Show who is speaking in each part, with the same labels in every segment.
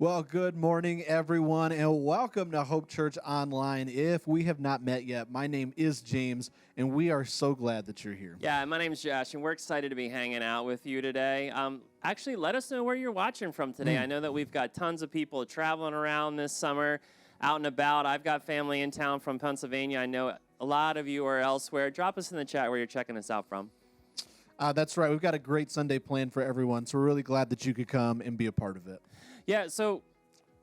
Speaker 1: Well, good morning, everyone, and welcome to Hope Church Online. If we have not met yet, my name is James, and we are so glad that you're here.
Speaker 2: Yeah, my name's Josh, and we're excited to be hanging out with you today. Actually, let us know where you're watching from today. I know that we've got tons of people traveling around this summer, out and about. I've got family in town from Pennsylvania. I know a lot of you are elsewhere. Drop us in the chat where you're checking us out from.
Speaker 1: That's right. We've got a great Sunday planned for everyone, so we're really glad that you could come and be a part of it.
Speaker 2: Yeah, so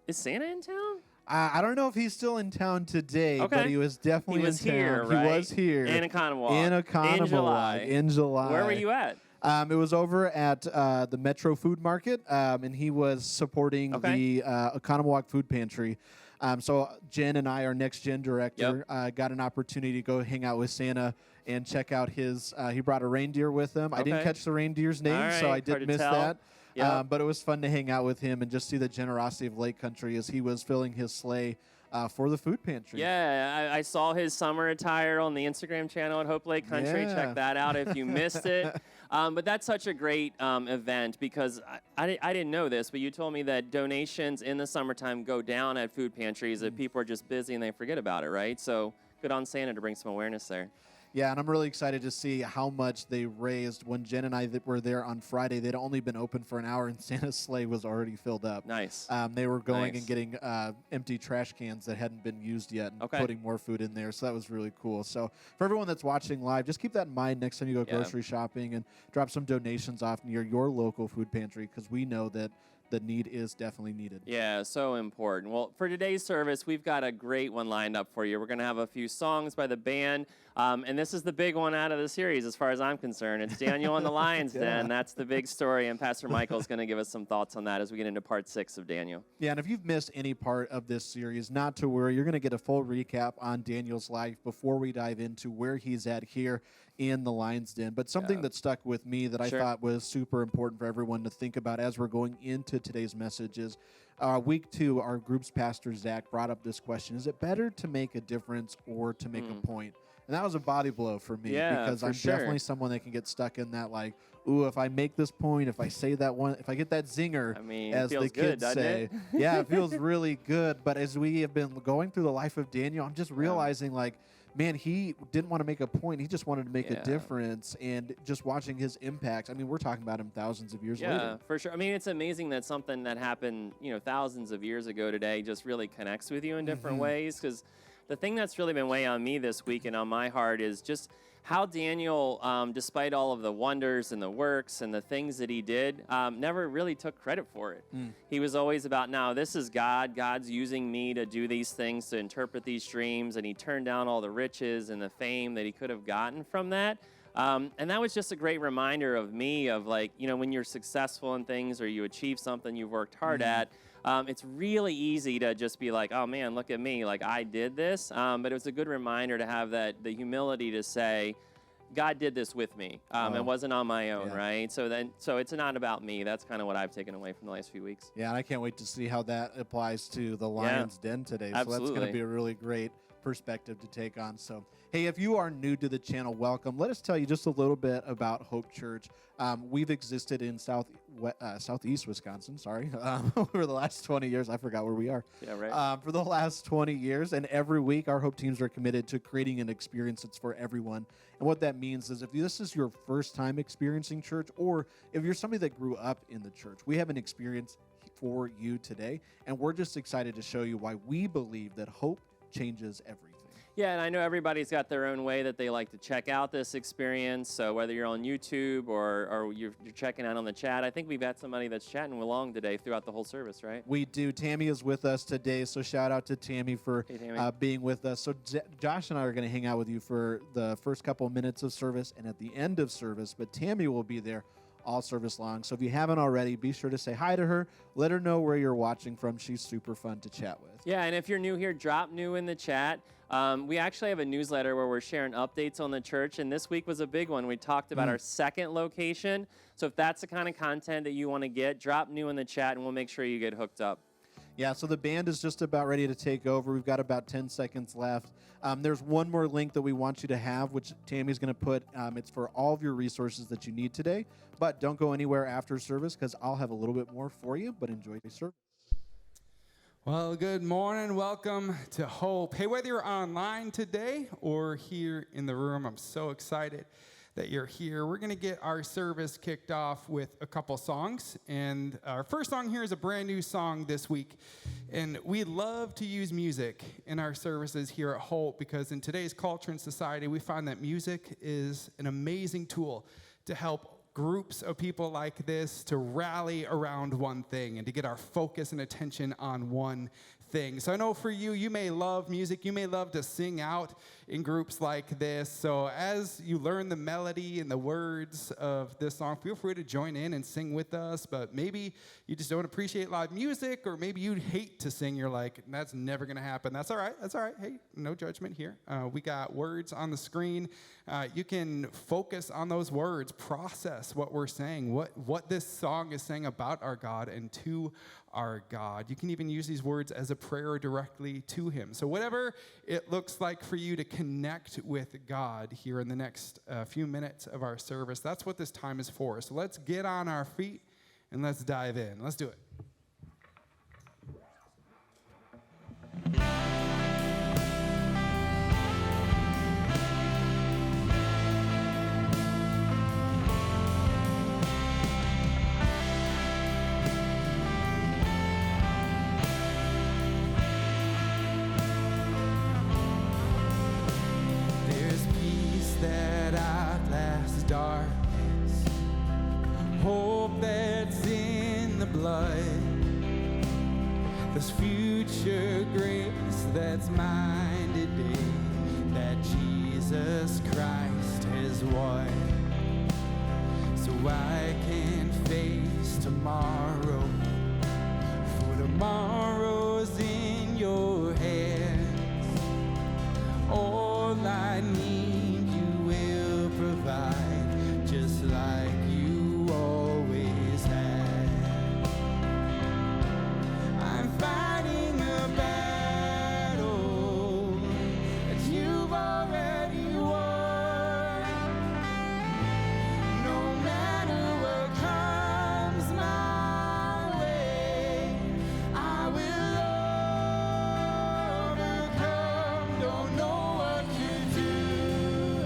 Speaker 2: is Santa in town?
Speaker 1: I don't know if he's still in town today,
Speaker 2: Okay.
Speaker 1: but he was definitely
Speaker 2: He was
Speaker 1: in town.
Speaker 2: here, right?
Speaker 1: He was here.
Speaker 2: In Oconomowoc.
Speaker 1: In July.
Speaker 2: Where were you at?
Speaker 1: It was over at the Metro Food Market, and he was supporting the Oconomowoc Food Pantry. So Jen and I, our Next Gen director, got an opportunity to go hang out with Santa and check out his, he brought a reindeer with him. I didn't catch the reindeer's name, so I did miss that. But it was fun to hang out with him and just see the generosity of Lake Country as he was filling his sleigh for the food pantry.
Speaker 2: Yeah, I saw his summer attire on the Instagram channel at Hope Lake Country.
Speaker 1: Yeah.
Speaker 2: Check that out if you missed it. But that's such a great event because I didn't know this, but you told me that donations in the summertime go down at food pantries if people are just busy and they forget about it, right? So good on Santa to bring some awareness there.
Speaker 1: Yeah, and I'm really excited to see how much they raised. When Jen and I were there on Friday, they'd only been open for an hour, and Santa's sleigh was already filled up.
Speaker 2: Nice.
Speaker 1: They were going and getting empty trash cans that hadn't been used yet and putting more food in there, so that was really cool. So for everyone that's watching live, just keep that in mind next time you go grocery shopping and drop some donations off near your local food pantry because we know that the need is definitely needed.
Speaker 2: Yeah, so important. Well, for today's service, we've got a great one lined up for you. We're going to have a few songs by the band, and this is the big one out of the series as far as I'm concerned. It's Daniel and the Lion's Den. That's the big story, and Pastor Michael is going to give us some thoughts on that as we get into part 6 of Daniel.
Speaker 1: Yeah, and if you've missed any part of this series, not to worry. You're going to get a full recap on Daniel's life before we dive into where he's at here in the Lion's Den. But something that stuck with me that I thought was super important for everyone to think about as we're going into today's message is week 2, our group's pastor, Zach, brought up this question. Is it better to make a difference or to make a point? And that was a body blow for me because I'm definitely someone that can get stuck in that, like, ooh, if I make this point, if I say that one, if I get that zinger, as the kids say. Yeah, it feels really good. But as we have been going through the life of Daniel, I'm just realizing, like, man, he didn't want to make a point. He just wanted to make a difference. And just watching his impact, I mean, we're talking about him thousands of years later.
Speaker 2: Yeah, for sure. I mean, it's amazing that something that happened, thousands of years ago today just really connects with you in different ways. Because the thing that's really been weighing on me this week and on my heart is just how Daniel, despite all of the wonders and the works and the things that he did, never really took credit for it. He was always about, no, this is God. God's using me to do these things, to interpret these dreams, and he turned down all the riches and the fame that he could have gotten from that. And that was just a great reminder of me of, like, when you're successful in things or you achieve something you've worked hard at, it's really easy to just be like, oh, man, look at me. Like, I did this. But it was a good reminder to have the humility to say, God did this with me. It wasn't on my own, right? So it's not about me. That's kind of what I've taken away from the last few weeks.
Speaker 1: Yeah, and I can't wait to see how that applies to the Lion's Den today. So that's going to be a really great perspective to take on. So, hey, if you are new to the channel, welcome. Let us tell you just a little bit about Hope Church. We've existed in Southeast Wisconsin, for the last 20 years. I forgot where we are.
Speaker 2: Yeah, right.
Speaker 1: For the last 20 years, and every week our Hope teams are committed to creating an experience that's for everyone. And what that means is if this is your first time experiencing church, or if you're somebody that grew up in the church, we have an experience for you today, and we're just excited to show you why we believe that hope changes everything.
Speaker 2: Yeah, and I know everybody's got their own way that they like to check out this experience. So whether you're on YouTube or you're checking out on the chat, I think we've got somebody that's chatting along today throughout the whole service, right?
Speaker 1: We do. Tammy is with us today, so shout out to Tammy for being with us. So Josh and I are going to hang out with you for the first couple of minutes of service and at the end of service, but Tammy will be there all service long. So if you haven't already, be sure to say hi to her. Let her know where you're watching from. She's super fun to chat with.
Speaker 2: Yeah, and if you're new here, drop new in the chat. We actually have a newsletter where we're sharing updates on the church, and this week was a big one. We talked about our second location. So if that's the kind of content that you want to get, drop new in the chat, and we'll make sure you get hooked up.
Speaker 1: Yeah, so the band is just about ready to take over. We've got about 10 seconds left. There's one more link that we want you to have, which Tammy's going to put. It's for all of your resources that you need today. But don't go anywhere after service because I'll have a little bit more for you, but enjoy the service.
Speaker 3: Well, good morning. Welcome to Hope. Hey, whether you're online today or here in the room, I'm so excited that you're here. We're going to get our service kicked off with a couple songs. And our first song here is a brand new song this week. And we love to use music in our services here at Hope because in today's culture and society, we find that music is an amazing tool to help groups of people like this to rally around one thing and to get our focus and attention on one thing. So I know for you, you may love music. You may love to sing out in groups like this. So as you learn the melody and the words of this song, feel free to join in and sing with us. But maybe you just don't appreciate live music, or maybe you hate to sing. You're like, that's never going to happen. That's all right. That's all right. Hey, no judgment here. We got words on the screen. You can focus on those words, process what we're saying, what this song is saying about our God and to our God. You can even use these words as a prayer directly to him. So whatever it looks like for you to connect with God here in the next few minutes of our service, that's what this time is for. So let's get on our feet and let's dive in. Let's do it. That outlasts darkness, hope that's in the blood, there's future grace that's mine today, that Jesus Christ has won, so I can face tomorrow, for tomorrow's in your hands. All I need provide, just like you always have. I'm fighting a battle that you've already won. No matter what comes my way, I will overcome. Don't know what to do,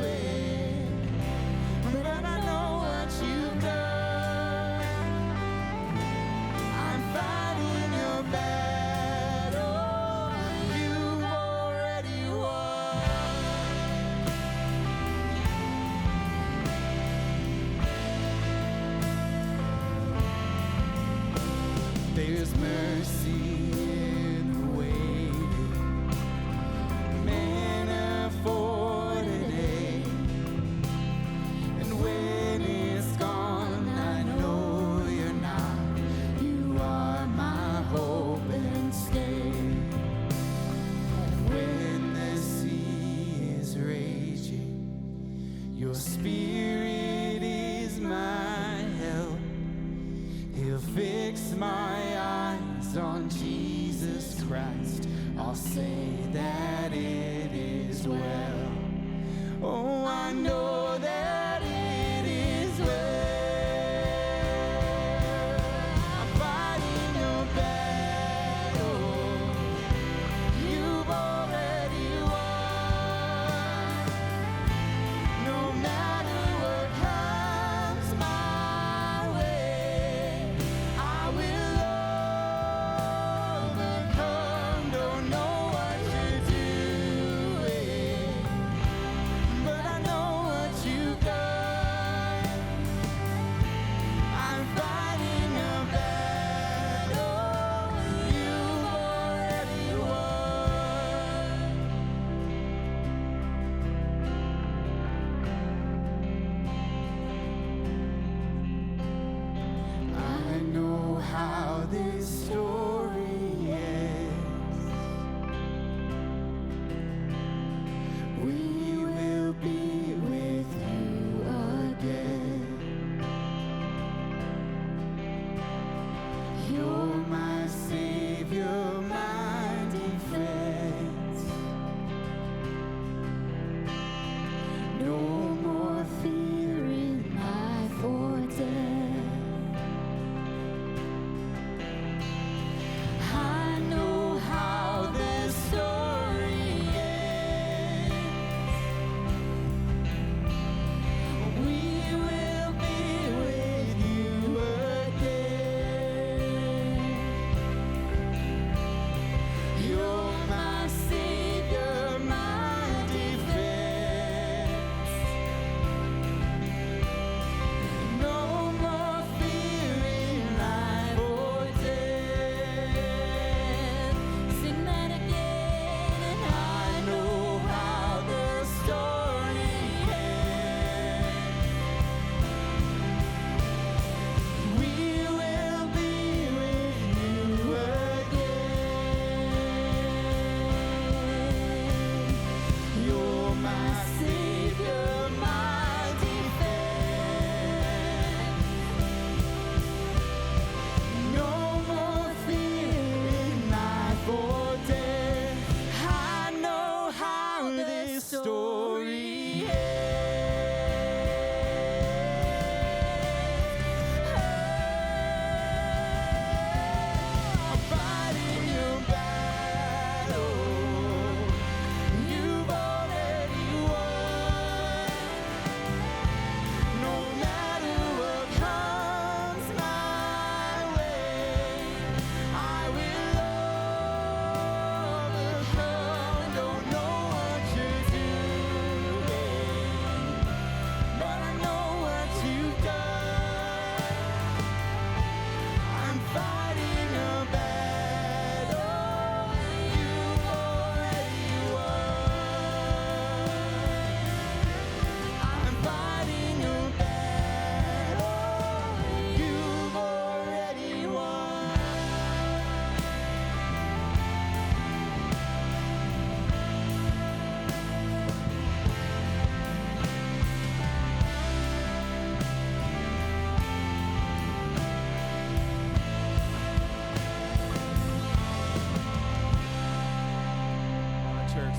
Speaker 3: but I know what you've done. I'm fighting a battle you've already won. There's mercy in the waiting, manna for today. And when it's gone, I know you're not. You are my hope and stay. And when the sea is raging, your spirit is my help. He'll fix my eyes on Jesus Christ. I'll say that it is well. Oh, I know that it is well. I'm fighting a battle you've already won. No matter what comes my way, I will overcome. Don't know what you're doing, but I know what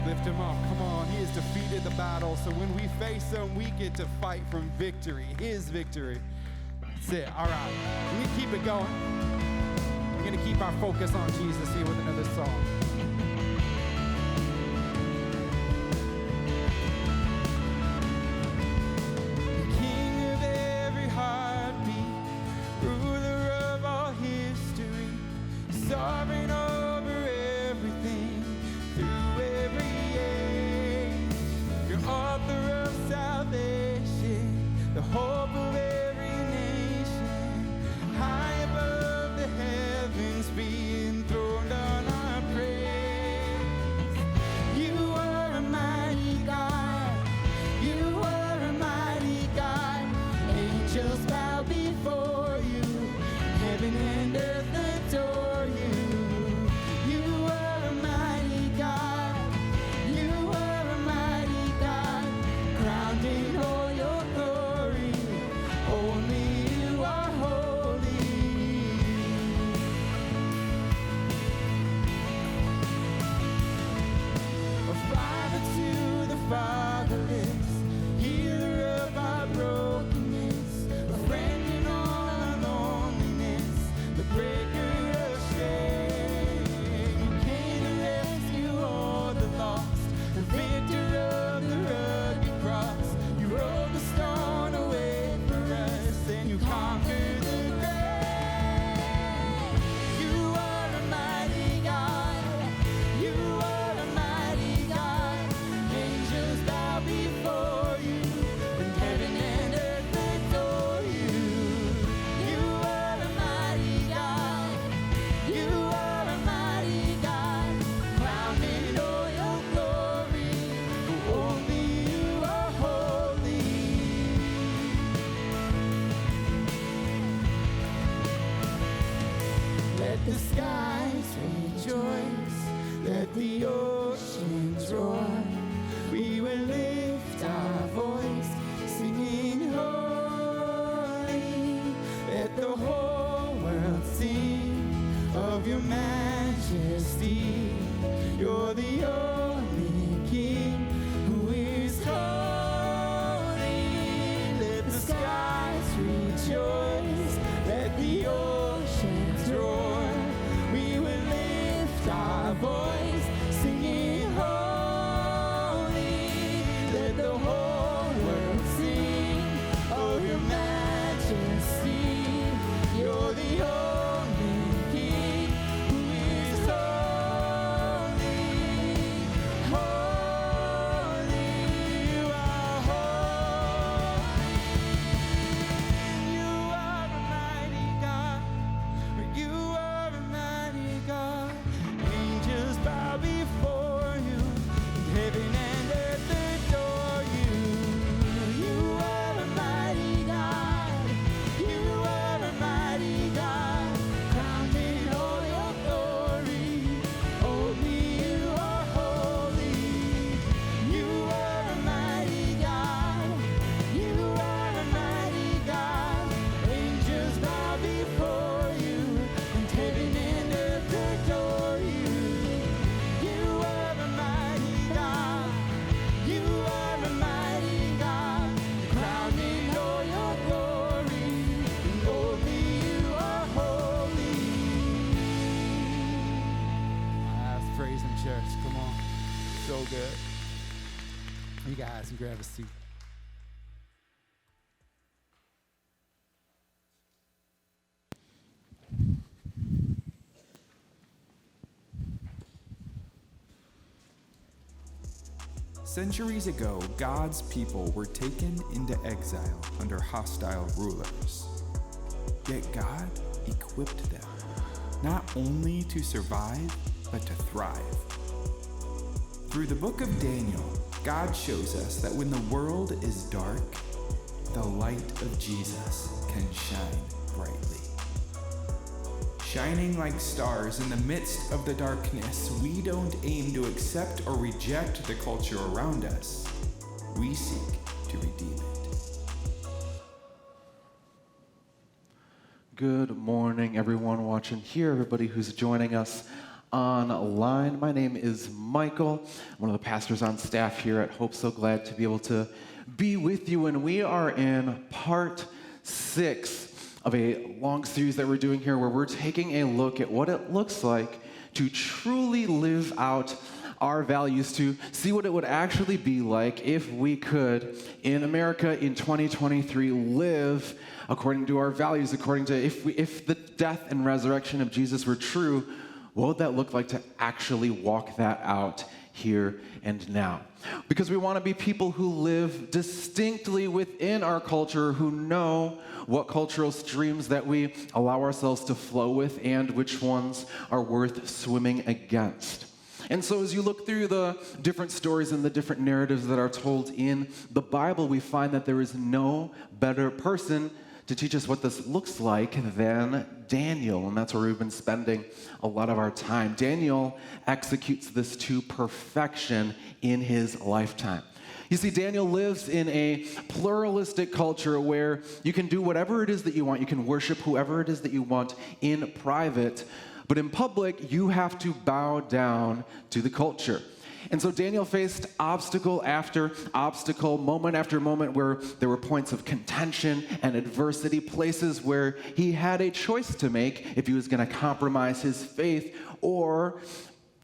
Speaker 3: Lift him up. Come on. He has defeated the battle. So when we face him, we get to fight from victory. His victory. That's it. All right. We're going to keep it going. We're going to keep our focus on Jesus here with another song.
Speaker 4: Sovereign over everything, through every age. You're author of salvation, the hope of every nation. High above the heavens, being throned on our praise. You are a mighty God. You are a mighty God. Angels bow before you. Heaven and earth adore you. Fatherless, healer of our brokenness, a friend in all our loneliness, the breaker of shame. You came to rescue all the lost, the victor of the rugged cross. You rolled the stone away for us, and you conquered the grave. You are a mighty God. You are a mighty God. Angels bow before you, and heaven and earth adore you. You are a mighty God. You are a mighty God, crowned in all your glory. For only you are holy. Let the skies rejoice. Let the oceans roar. We will lift our voice, singing holy. Let the whole world sing of your majesty. You're the only King who is holy. Let the skies rejoice. Let the oceans roar. We will lift our voice, singing holy. Let the whole world sing of your majesty. You're the only King who is holy. Holy, you are holy. You are a mighty God. You are a mighty God. Angels bow before you. Heaven and earth adore you. You are a mighty God. You are a mighty God. Crowned in all your glory. Only you are holy. You are a mighty God. You are a mighty God. Angels bow before you. And heaven and earth adore you. You are a mighty God. You are a mighty God, crowned in all your glory, and only you are holy.
Speaker 3: Let's praise him, church. Come on. So good. You guys can grab a seat.
Speaker 4: Centuries ago, God's people were taken into exile under hostile rulers. Yet God equipped them, not only to survive, but to thrive. Through the book of Daniel, God shows us that when the world is dark, the light of Jesus can shine brightly. Shining like stars in the midst of the darkness, we don't aim to accept or reject the culture around us. We seek to redeem it.
Speaker 5: Good morning, everyone watching here, everybody who's joining us online. My name is Michael. I'm one of the pastors on staff here at Hope. So glad to be able to be with you. And we are in part 6 of a long series that we're doing here where we're taking a look at what it looks like to truly live out our values, to see what it would actually be like if we could, in America in 2023, live according to our values, according to if the death and resurrection of Jesus were true, what would that look like to actually walk that out here and now? Because we want to be people who live distinctly within our culture, who know what cultural streams that we allow ourselves to flow with and which ones are worth swimming against. And so as you look through the different stories and the different narratives that are told in the Bible, we find that there is no better person to teach us what this looks like than Daniel. And that's where we've been spending a lot of our time. Daniel executes this to perfection in his lifetime. You see, Daniel lives in a pluralistic culture where you can do whatever it is that you want. You can worship whoever it is that you want in private. But in public, you have to bow down to the culture. And so Daniel faced obstacle after obstacle, moment after moment, where there were points of contention and adversity, places where he had a choice to make if he was going to compromise his faith or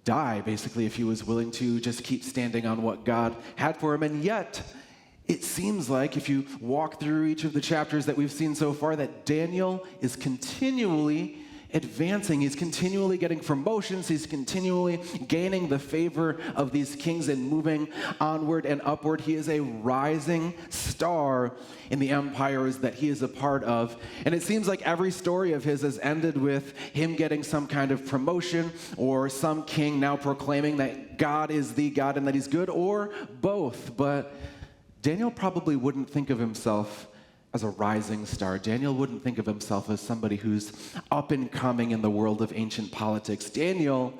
Speaker 5: die, basically, if he was willing to just keep standing on what God had for him. And yet, it seems like if you walk through each of the chapters that we've seen so far, that Daniel is continually advancing. He's continually getting promotions. He's continually gaining the favor of these kings and moving onward and upward. He is a rising star in the empires that he is a part of. And it seems like every story of his has ended with him getting some kind of promotion or some king now proclaiming that God is the God and that he's good, or both. But Daniel probably wouldn't think of himself as a rising star. Daniel wouldn't think of himself as somebody who's up and coming in the world of ancient politics. Daniel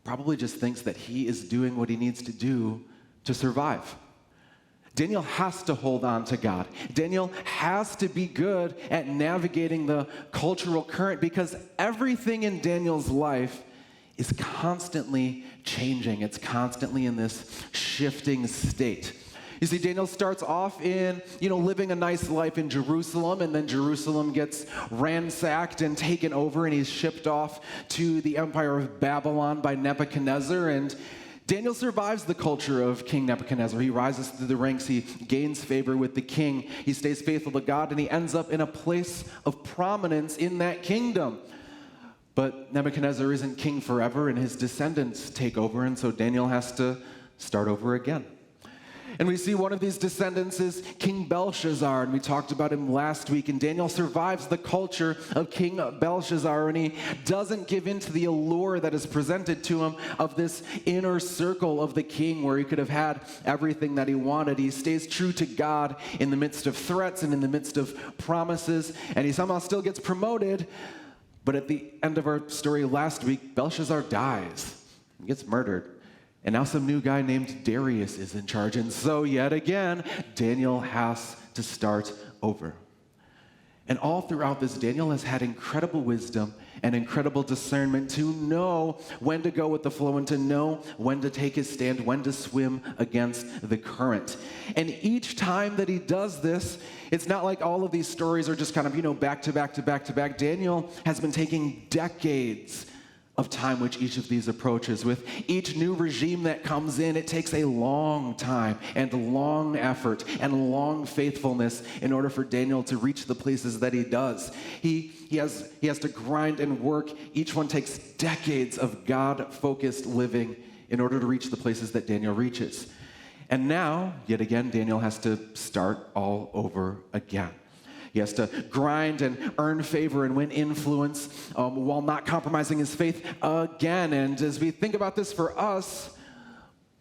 Speaker 5: probably just thinks that he is doing what he needs to do to survive. Daniel has to hold on to God. Daniel has to be good at navigating the cultural current because everything in Daniel's life is constantly changing. It's constantly in this shifting state. You see, Daniel starts off in, living a nice life in Jerusalem, and then Jerusalem gets ransacked and taken over, and he's shipped off to the empire of Babylon by Nebuchadnezzar, and Daniel survives the culture of King Nebuchadnezzar. He rises through the ranks, he gains favor with the king, he stays faithful to God, and he ends up in a place of prominence in that kingdom. But Nebuchadnezzar isn't king forever, and his descendants take over, and so Daniel has to start over again. And we see one of these descendants is King Belshazzar, and we talked about him last week. And Daniel survives the culture of King Belshazzar, and he doesn't give in to the allure that is presented to him of this inner circle of the king where he could have had everything that he wanted. He stays true to God in the midst of threats and in the midst of promises, and he somehow still gets promoted. But at the end of our story last week, Belshazzar dies. He gets murdered. And now some new guy named Darius is in charge. And so yet again, Daniel has to start over. And all throughout this, Daniel has had incredible wisdom and incredible discernment to know when to go with the flow and to know when to take his stand, when to swim against the current. And each time that he does this, it's not like all of these stories are just kind of, back to back to back to back. Daniel has been taking decades of time which each of these approaches. With each new regime that comes in, it takes a long time and long effort and long faithfulness in order for Daniel to reach the places that he does. He has to grind and work. Each one takes decades of God-focused living in order to reach the places that Daniel reaches. And now, yet again, Daniel has to start all over again. He has to grind and earn favor and win influence while not compromising his faith again. And as we think about this for us,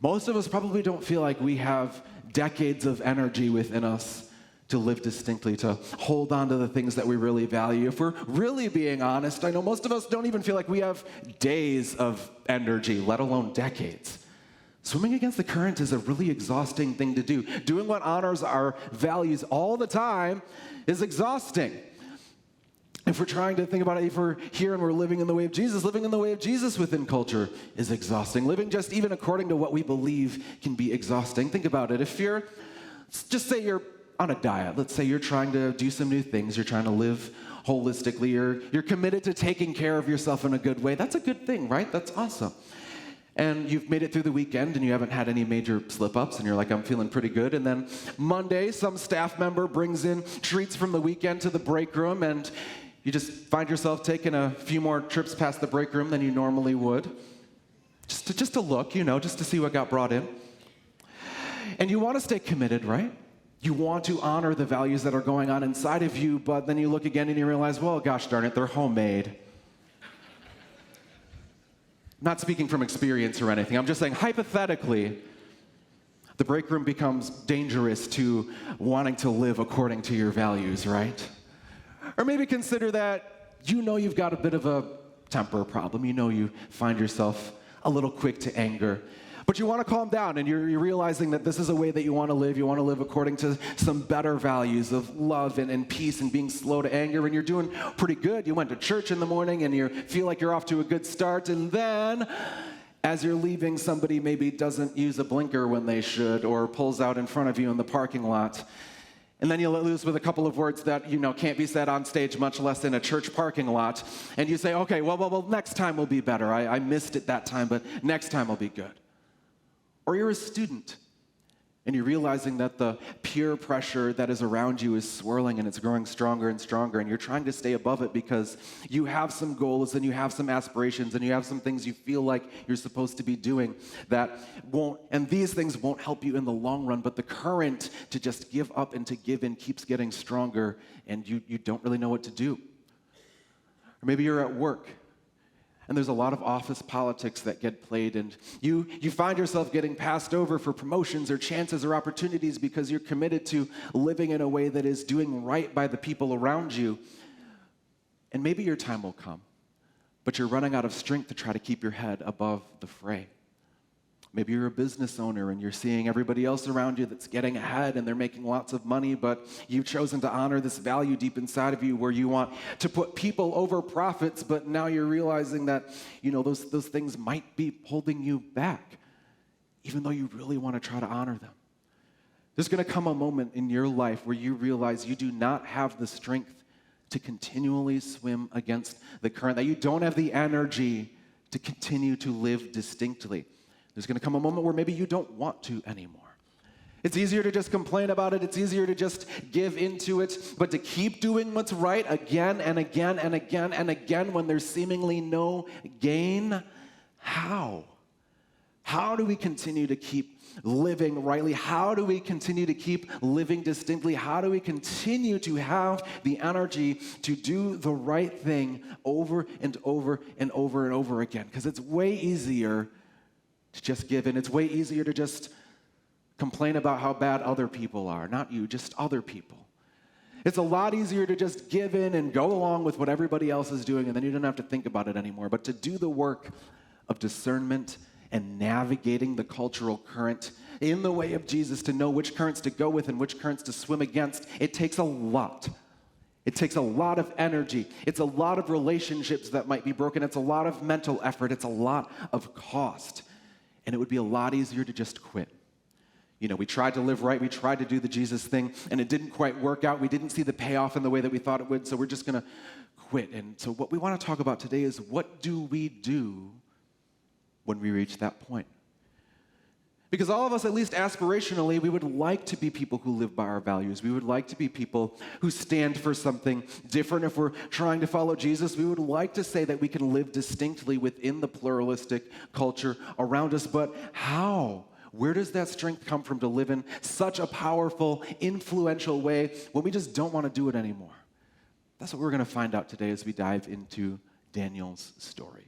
Speaker 5: most of us probably don't feel like we have decades of energy within us to live distinctly, to hold on to the things that we really value. If we're really being honest, I know most of us don't even feel like we have days of energy, let alone decades. Swimming against the current is a really exhausting thing to do. Doing what honors our values all the time is exhausting. If we're trying to think about it, if we're here and we're living in the way of Jesus, living in the way of Jesus within culture is exhausting. Living just even according to what we believe can be exhausting. Think about it. If you're, just say you're on a diet. Let's say you're trying to do some new things. You're trying to live holistically. You're committed to taking care of yourself in a good way. That's a good thing, right? That's awesome. And you've made it through the weekend and you haven't had any major slip-ups and you're like, I'm feeling pretty good. And then Monday, some staff member brings in treats from the weekend to the break room and you just find yourself taking a few more trips past the break room than you normally would. Just to look, just to see what got brought in. And you want to stay committed, right? You want to honor the values that are going on inside of you, but then you look again and you realize, well, gosh darn it, they're homemade. Not speaking from experience or anything. I'm just saying, hypothetically, the break room becomes dangerous to wanting to live according to your values, right? Or maybe consider that you've got a bit of a temper problem. You find yourself a little quick to anger. But you want to calm down, and you're realizing that this is a way that you want to live. You want to live according to some better values of love and peace and being slow to anger, and you're doing pretty good. You went to church in the morning, and you feel like you're off to a good start, and then as you're leaving, somebody maybe doesn't use a blinker when they should or pulls out in front of you in the parking lot. And then you let loose with a couple of words that, can't be said on stage, much less in a church parking lot. And you say, okay, well, next time will be better. I missed it that time, but next time will be good. Or you're a student, and you're realizing that the peer pressure that is around you is swirling, and it's growing stronger and stronger, and you're trying to stay above it because you have some goals, and you have some aspirations, and you have some things you feel like you're supposed to be doing that won't, and these things won't help you in the long run, but the current to just give up and to give in keeps getting stronger, and you don't really know what to do. Or maybe you're at work, and there's a lot of office politics that get played, and you find yourself getting passed over for promotions or chances or opportunities because you're committed to living in a way that is doing right by the people around you. And maybe your time will come, but you're running out of strength to try to keep your head above the fray. Maybe you're a business owner and you're seeing everybody else around you that's getting ahead and they're making lots of money, but you've chosen to honor this value deep inside of you where you want to put people over profits, but now you're realizing that, those things might be holding you back, even though you really want to try to honor them. There's going to come a moment in your life where you realize you do not have the strength to continually swim against the current, that you don't have the energy to continue to live distinctly. There's going to come a moment where maybe you don't want to anymore. It's easier to just complain about it. It's easier to just give into it. But to keep doing what's right again and again and again and again when there's seemingly no gain, how? How do we continue to keep living rightly? How do we continue to keep living distinctly? How do we continue to have the energy to do the right thing over and over and over and over again? Because it's way easier to just give in. It's way easier to just complain about how bad other people are. Not you, just other people. It's a lot easier to just give in and go along with what everybody else is doing, and then you don't have to think about it anymore. But to do the work of discernment and navigating the cultural current in the way of Jesus, to know which currents to go with and which currents to swim against, it takes a lot. It takes a lot of energy. It's a lot of relationships that might be broken. It's a lot of mental effort. It's a lot of cost. And it would be a lot easier to just quit. We tried to live right. We tried to do the Jesus thing, and it didn't quite work out. We didn't see the payoff in the way that we thought it would, so we're just going to quit. And so what we want to talk about today is, what do we do when we reach that point? Because all of us, at least aspirationally, we would like to be people who live by our values. We would like to be people who stand for something different. If we're trying to follow Jesus, we would like to say that we can live distinctly within the pluralistic culture around us. But how? Where does that strength come from to live in such a powerful, influential way when we just don't want to do it anymore? That's what we're going to find out today as we dive into Daniel's story.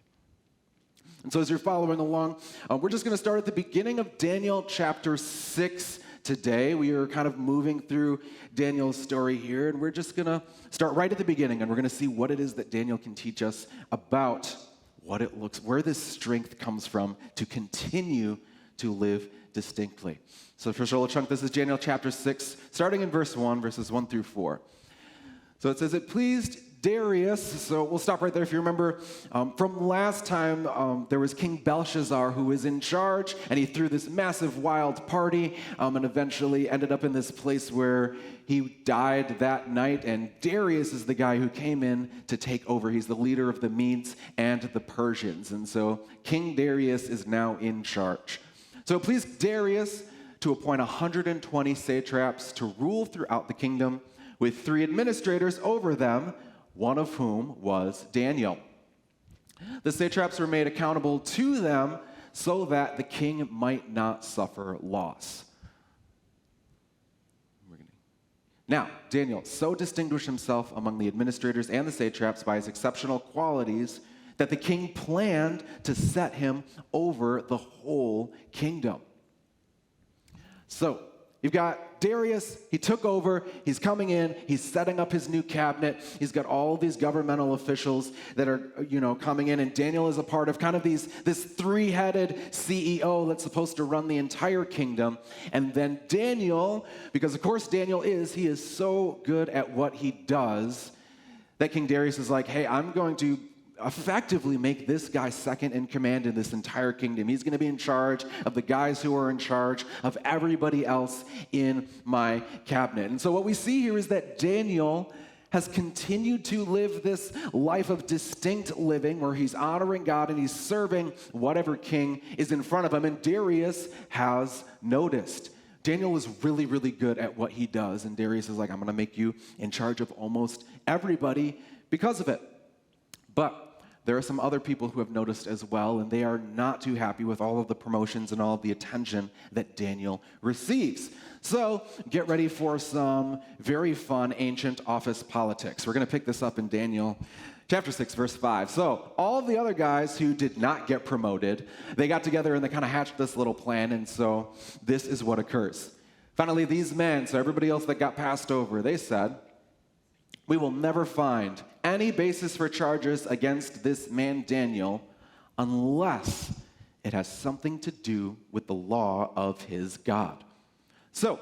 Speaker 5: And so as you're following along, we're just going to start at the beginning of Daniel chapter 6 today. We are kind of moving through Daniel's story here, and we're just going to start right at the beginning, and we're going to see what it is that Daniel can teach us about where this strength comes from to continue to live distinctly. So for a chunk, this is Daniel chapter 6, starting in verse 1, verses 1 through 4. So it says, "It pleased Darius, so we'll stop right there. If you remember from last time, there was King Belshazzar who was in charge, and he threw this massive wild party and eventually ended up in this place where he died that night. And Darius is the guy who came in to take over. He's the leader of the Medes and the Persians. And so King Darius is now in charge. So it pleased Darius to appoint 120 satraps to rule throughout the kingdom, with 3 administrators over them, one of whom was Daniel. The satraps were made accountable to them so that the king might not suffer loss. Now, Daniel so distinguished himself among the administrators and the satraps by his exceptional qualities that the king planned to set him over the whole kingdom. So, you've got Darius, he took over, he's coming in, he's setting up his new cabinet, he's got all these governmental officials that are, coming in, and Daniel is a part of kind of this 3-headed CEO that's supposed to run the entire kingdom. And then Daniel, because of course Daniel he is so good at what he does, that King Darius is like, hey, I'm going to effectively make this guy second in command in this entire kingdom. He's going to be in charge of the guys who are in charge of everybody else in my cabinet. And so what we see here is that Daniel has continued to live this life of distinct living where he's honoring God and he's serving whatever king is in front of him. And Darius has noticed. Daniel is really, really good at what he does. And Darius is like, I'm going to make you in charge of almost everybody because of it. But there are some other people who have noticed as well, and they are not too happy with all of the promotions and all of the attention that Daniel receives. So get ready for some very fun ancient office politics. We're going to pick this up in Daniel chapter 6, verse 5. So all of the other guys who did not get promoted, they got together and they kind of hatched this little plan, and so this is what occurs. Finally, these men, so everybody else that got passed over, they said, we will never find any basis for charges against this man Daniel unless it has something to do with the law of his God. So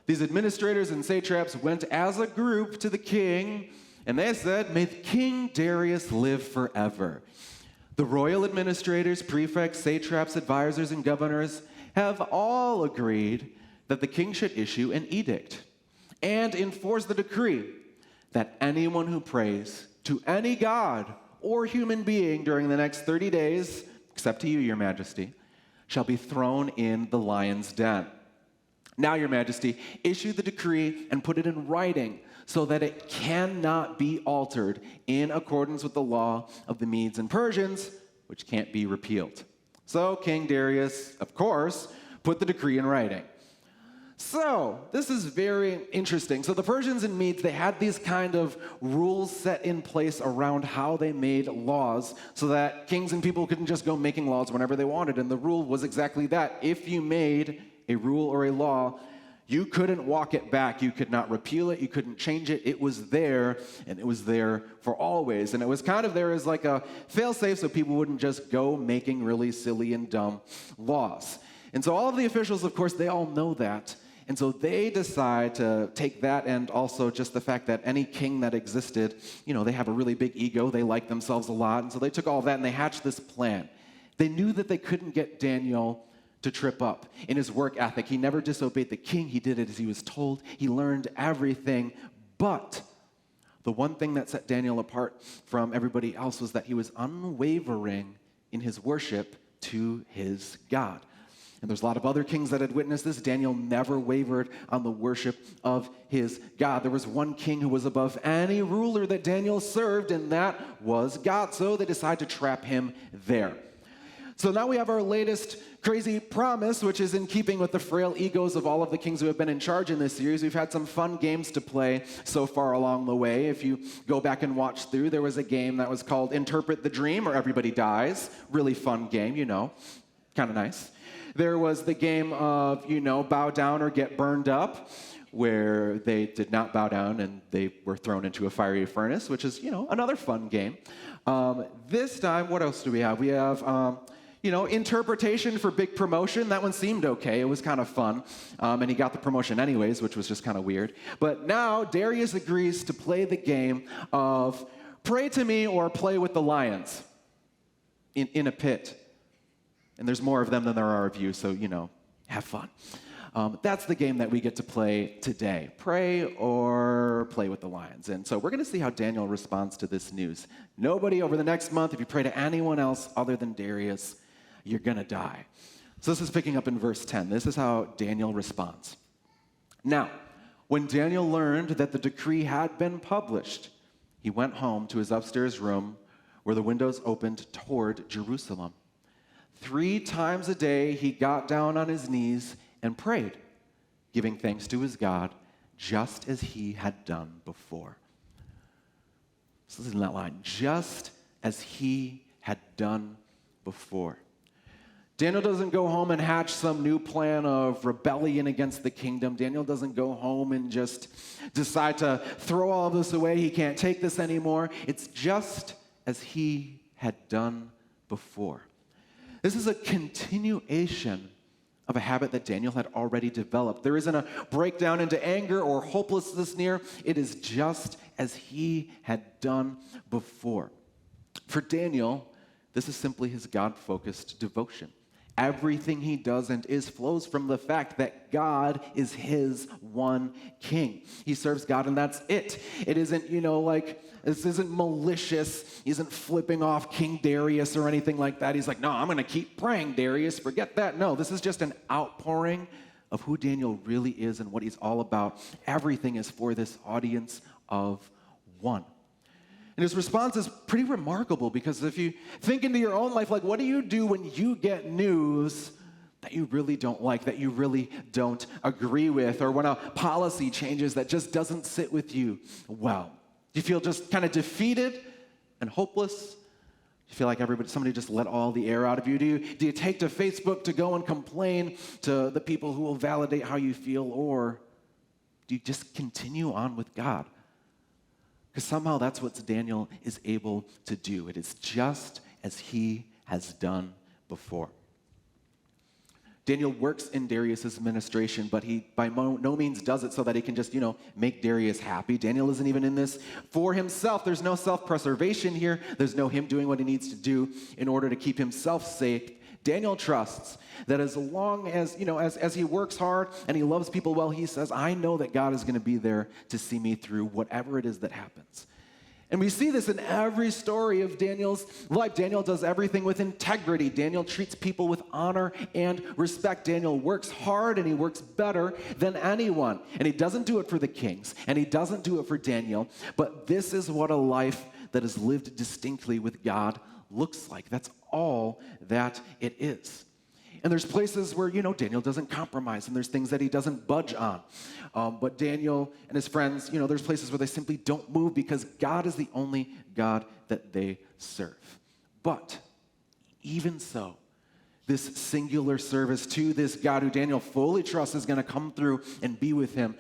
Speaker 5: these administrators and satraps went as a group to the king, and they said, may King Darius live forever. The royal administrators, prefects, satraps, advisors, and governors have all agreed that the king should issue an edict and enforce the decree that anyone who prays to any god or human being during the next 30 days, except to you, your majesty, shall be thrown in the lion's den. Now, your majesty, issue the decree and put it in writing so that it cannot be altered in accordance with the law of the Medes and Persians, which can't be repealed. So King Darius, of course, put the decree in writing. So, this is very interesting. So the Persians and Medes, they had these kind of rules set in place around how they made laws so that kings and people couldn't just go making laws whenever they wanted. And the rule was exactly that. If you made a rule or a law, you couldn't walk it back. You could not repeal it. You couldn't change it. It was there, and it was there for always. And it was kind of there as like a fail-safe so people wouldn't just go making really silly and dumb laws. And so all of the officials, of course, they all know that. And so they decide to take that, and also just the fact that any king that existed, they have a really big ego. They like themselves a lot. And so they took all of that and they hatched this plan. They knew that they couldn't get Daniel to trip up in his work ethic. He never disobeyed the king. He did it as he was told. He learned everything. But the one thing that set Daniel apart from everybody else was that he was unwavering in his worship to his God. And there's a lot of other kings that had witnessed this. Daniel never wavered on the worship of his God. There was one king who was above any ruler that Daniel served, and that was God. So they decided to trap him there. So now we have our latest crazy promise, which is in keeping with the frail egos of all of the kings who have been in charge in this series. We've had some fun games to play so far along the way. If you go back and watch through, there was a game that was called Interpret the Dream, or Everybody Dies. Really fun game, kind of nice. There was the game of, bow down or get burned up, where they did not bow down and they were thrown into a fiery furnace, which is, another fun game. This time, what else do we have? We have, interpretation for big promotion. That one seemed okay. It was kind of fun. And he got the promotion anyways, which was just kind of weird. But now Darius agrees to play the game of pray to me or play with the lions in a pit. And there's more of them than there are of you, so, have fun. That's the game that we get to play today. Pray or play with the lions. And so we're going to see how Daniel responds to this news. Nobody over the next month, if you pray to anyone else other than Darius, you're going to die. So this is picking up in verse 10. This is how Daniel responds. Now, when Daniel learned that the decree had been published, he went home to his upstairs room where the windows opened toward Jerusalem. 3 times a day, he got down on his knees and prayed, giving thanks to his God, just as he had done before. So listen to that line, just as he had done before. Daniel doesn't go home and hatch some new plan of rebellion against the kingdom. Daniel doesn't go home and just decide to throw all of this away. He can't take this anymore. It's just as he had done before. This is a continuation of a habit that Daniel had already developed. There isn't a breakdown into anger or hopelessness near. It is just as he had done before. For Daniel, this is simply his God-focused devotion. Everything he does and is flows from the fact that God is his one king. He serves God, and that's it. It isn't, this isn't malicious. He isn't flipping off King Darius or anything like that. He's like, no, I'm going to keep praying, Darius. Forget that. No, this is just an outpouring of who Daniel really is and what he's all about. Everything is for this audience of one. And his response is pretty remarkable because if you think into your own life, like, what do you do when you get news that you really don't like, that you really don't agree with, or when a policy changes that just doesn't sit with you well? Do you feel just kind of defeated and hopeless? Do you feel like somebody just let all the air out of you? Do you take to Facebook to go and complain to the people who will validate how you feel, or do you just continue on with God? Because somehow that's what Daniel is able to do. It is just as he has done before. Daniel works in Darius' administration, but he by no means does it so that he can just, make Darius happy. Daniel isn't even in this for himself. There's no self-preservation here. There's no him doing what he needs to do in order to keep himself safe. Daniel trusts that as long as, as he works hard and he loves people well, he says, I know that God is going to be there to see me through whatever it is that happens. And we see this in every story of Daniel's life. Daniel does everything with integrity. Daniel treats people with honor and respect. Daniel works hard and he works better than anyone. And he doesn't do it for the kings and he doesn't do it for Daniel. But this is what a life that is lived distinctly with God looks like. That's all that it is. And there's places where, Daniel doesn't compromise, and there's things that he doesn't budge on. But Daniel and his friends, there's places where they simply don't move because God is the only God that they serve. But even so, this singular service to this God who Daniel fully trusts is going to come through and be with him.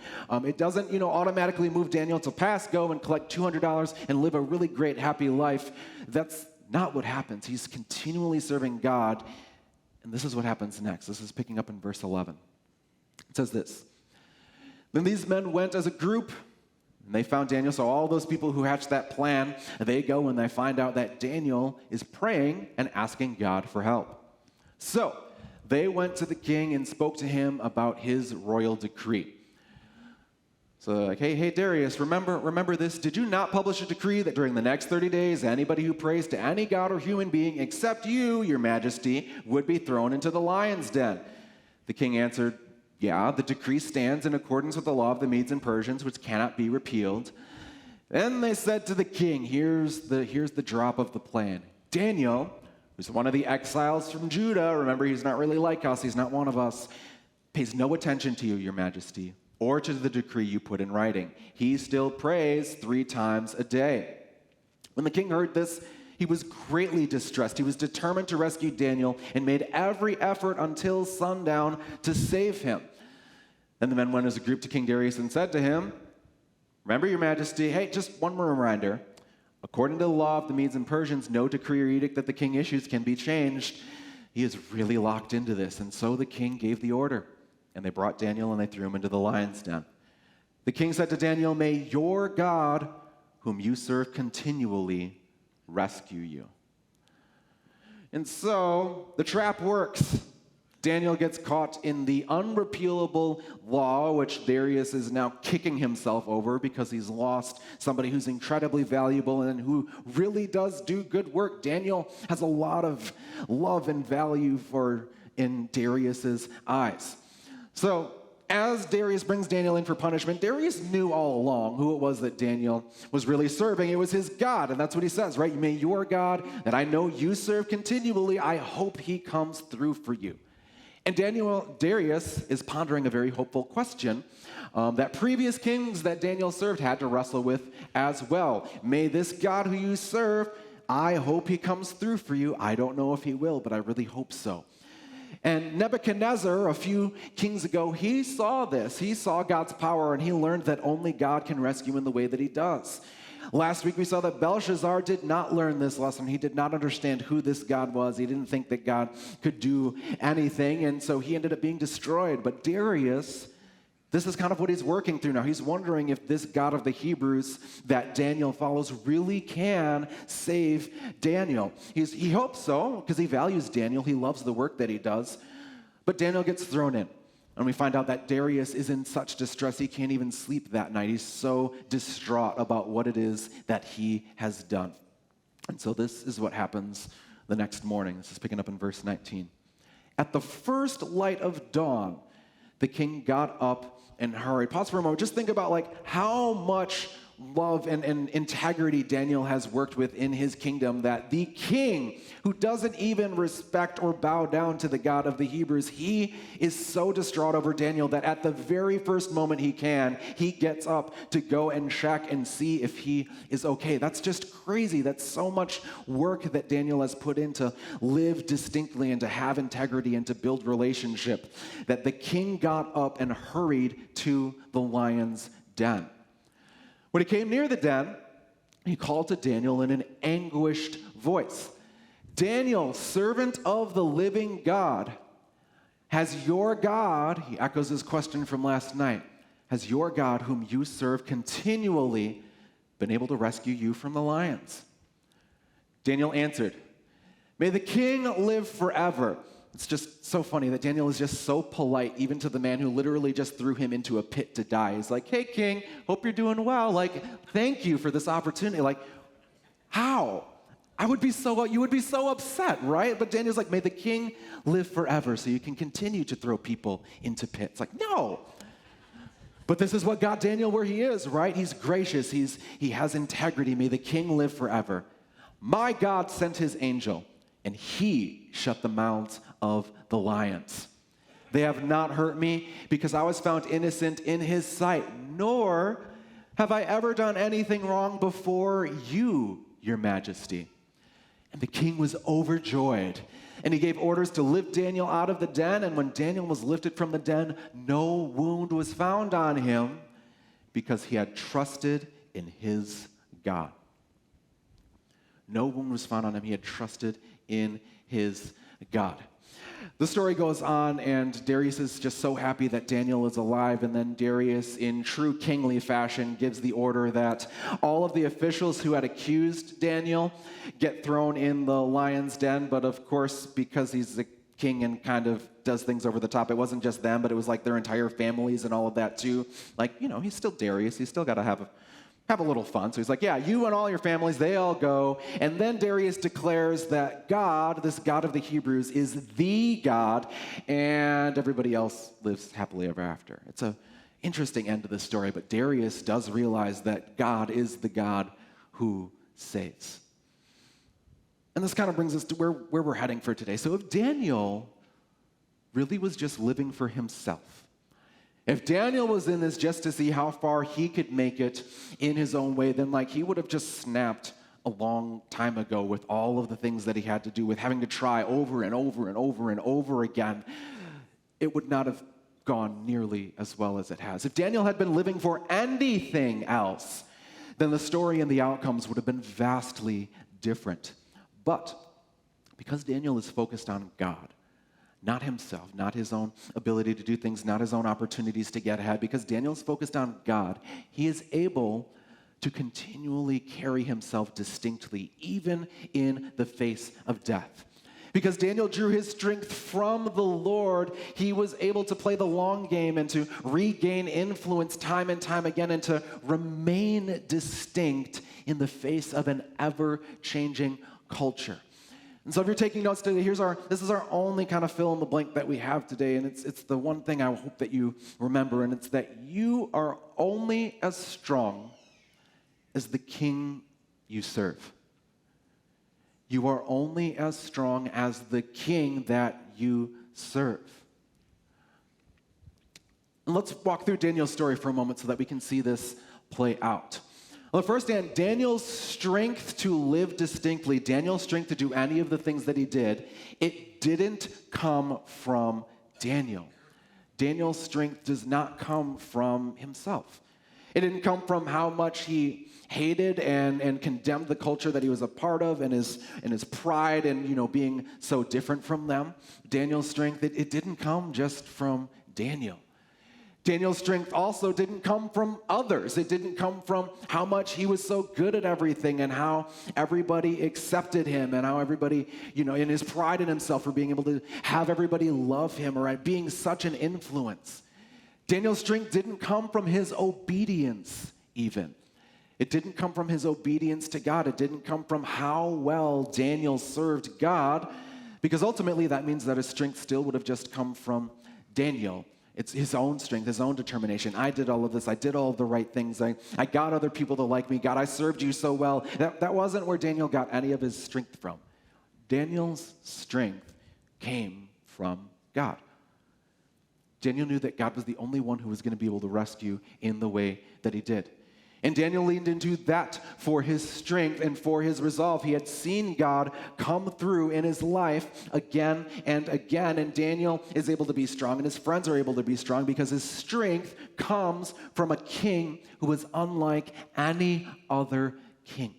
Speaker 5: It doesn't, automatically move Daniel to go and collect $200 and live a really great, happy life. That's not what happens. He's continually serving God. And this is what happens next. This is picking up in verse 11. It says this. Then these men went as a group, and they found Daniel. So all those people who hatched that plan, they go and they find out that Daniel is praying and asking God for help. So they went to the king and spoke to him about his royal decree. So like, hey, Darius, remember this? Did you not publish a decree that during the next 30 days, anybody who prays to any god or human being except you, your majesty, would be thrown into the lion's den? The king answered, yeah, the decree stands in accordance with the law of the Medes and Persians, which cannot be repealed. Then they said to the king, here's the drop of the plan. Daniel, who's one of the exiles from Judah, remember, he's not really like us, he's not one of us, pays no attention to you, your majesty, or to the decree you put in writing. He still prays 3 times a day. When the king heard this, he was greatly distressed. He was determined to rescue Daniel and made every effort until sundown to save him. Then the men went as a group to King Darius and said to him, remember, your majesty, hey, just one more reminder. According to the law of the Medes and Persians, no decree or edict that the king issues can be changed. He is really locked into this. And so the king gave the order. And they brought Daniel and they threw him into the lion's den. The king said to Daniel, may your God, whom you serve continually, rescue you. And so the trap works. Daniel gets caught in the unrepealable law, which Darius is now kicking himself over because he's lost somebody who's incredibly valuable and who really does do good work. Daniel has a lot of love and value in Darius's eyes. So as Darius brings Daniel in for punishment, Darius knew all along who it was that Daniel was really serving. It was his God, and that's what he says, right? May your God that I know you serve continually, I hope he comes through for you. And Darius is pondering a very hopeful question that previous kings that Daniel served had to wrestle with as well. May this God who you serve, I hope he comes through for you. I don't know if he will, but I really hope so. And Nebuchadnezzar, a few kings ago, he saw this. He saw God's power, and he learned that only God can rescue in the way that he does. Last week we saw that Belshazzar did not learn this lesson. He did not understand who this God was. He didn't think that God could do anything, and so he ended up being destroyed. But Darius, this is kind of what he's working through now. He's wondering if this God of the Hebrews that Daniel follows really can save Daniel. He hopes so, because he values Daniel. He loves the work that he does. But Daniel gets thrown in. And we find out that Darius is in such distress he can't even sleep that night. He's so distraught about what it is that he has done. And so this is what happens the next morning. This is picking up in verse 19. At the first light of dawn, the king got up and hurried. Pause for a moment. Just think about how much love and integrity Daniel has worked with in his kingdom, that the king, who doesn't even respect or bow down to the God of the Hebrews, he is so distraught over Daniel that at the very first moment he can, he gets up to go and check and see if he is okay. That's just crazy. That's so much work that Daniel has put in to live distinctly and to have integrity and to build relationship, that the king got up and hurried to the lion's den. When he came near the den, he called to Daniel in an anguished voice. Daniel, servant of the living God, has your God, he echoes his question from last night, has your God whom you serve continually been able to rescue you from the lions? Daniel answered, may the king live forever. It's just so funny that Daniel is just so polite, even to the man who literally just threw him into a pit to die. He's like, hey, king, hope you're doing well. Thank you for this opportunity. How? You would be so upset, right? But Daniel's like, may the king live forever so you can continue to throw people into pits. No. But this is what got Daniel where he is, right? He's gracious. He has integrity. May the king live forever. My God sent his angel, and he shut the mouths of the lions. They have not hurt me because I was found innocent in his sight, nor have I ever done anything wrong before you, your majesty. And the king was overjoyed, and he gave orders to lift Daniel out of the den, and when Daniel was lifted from the den, no wound was found on him because he had trusted in his God. No wound was found on him. He had trusted in his God. The story goes on, and Darius is just so happy that Daniel is alive, and then Darius, in true kingly fashion, gives the order that all of the officials who had accused Daniel get thrown in the lion's den, but of course, because he's the king and kind of does things over the top, it wasn't just them, but it was their entire families and all of that too. He's still Darius, he's still got to have a little fun. So he's like, yeah, you and all your families, they all go. And then Darius declares that God, this God of the Hebrews, is the God, and everybody else lives happily ever after. It's an interesting end to the story, but Darius does realize that God is the God who saves. And this kind of brings us to where we're heading for today. So if Daniel really was just living for himself, if Daniel was in this just to see how far he could make it in his own way, then he would have just snapped a long time ago with all of the things that he had to do, with having to try over and over and over and over again. It would not have gone nearly as well as it has. If Daniel had been living for anything else, then the story and the outcomes would have been vastly different. But because Daniel is focused on God, not himself, not his own ability to do things, not his own opportunities to get ahead, because Daniel's focused on God, he is able to continually carry himself distinctly, even in the face of death. Because Daniel drew his strength from the Lord, he was able to play the long game and to regain influence time and time again and to remain distinct in the face of an ever-changing culture. And so if you're taking notes today, this is our only kind of fill in the blank that we have today, and it's the one thing I hope that you remember, and it's that you are only as strong as the king you serve. You are only as strong as the king that you serve. And let's walk through Daniel's story for a moment so that we can see this play out. Well, first, Daniel's strength to live distinctly, Daniel's strength to do any of the things that he did, it didn't come from Daniel. Daniel's strength does not come from himself. It didn't come from how much he hated and condemned the culture that he was a part of and his pride and being so different from them. Daniel's strength, it didn't come just from Daniel. Daniel's strength also didn't come from others. It didn't come from how much he was so good at everything and how everybody accepted him and how everybody, in his pride in himself for being able to have everybody love him or being such an influence. Daniel's strength didn't come from his obedience even. It didn't come from his obedience to God. It didn't come from how well Daniel served God, because ultimately that means that his strength still would have just come from Daniel. It's his own strength, his own determination. I did all of this. I did all of the right things. I got other people to like me. God, I served you so well. That wasn't where Daniel got any of his strength from. Daniel's strength came from God. Daniel knew that God was the only one who was going to be able to rescue in the way that he did. And Daniel leaned into that for his strength and for his resolve. He had seen God come through in his life again and again. And Daniel is able to be strong, and his friends are able to be strong because his strength comes from a king who was unlike any other king.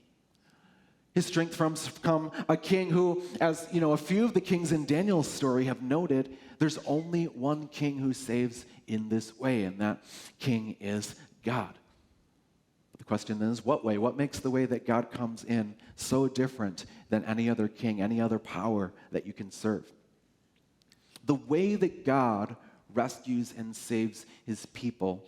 Speaker 5: His strength comes from a king who, as a few of the kings in Daniel's story have noted, there's only one king who saves in this way, and that king is God. The question is, what way? What makes the way that God comes in so different than any other king, any other power that you can serve? The way that God rescues and saves his people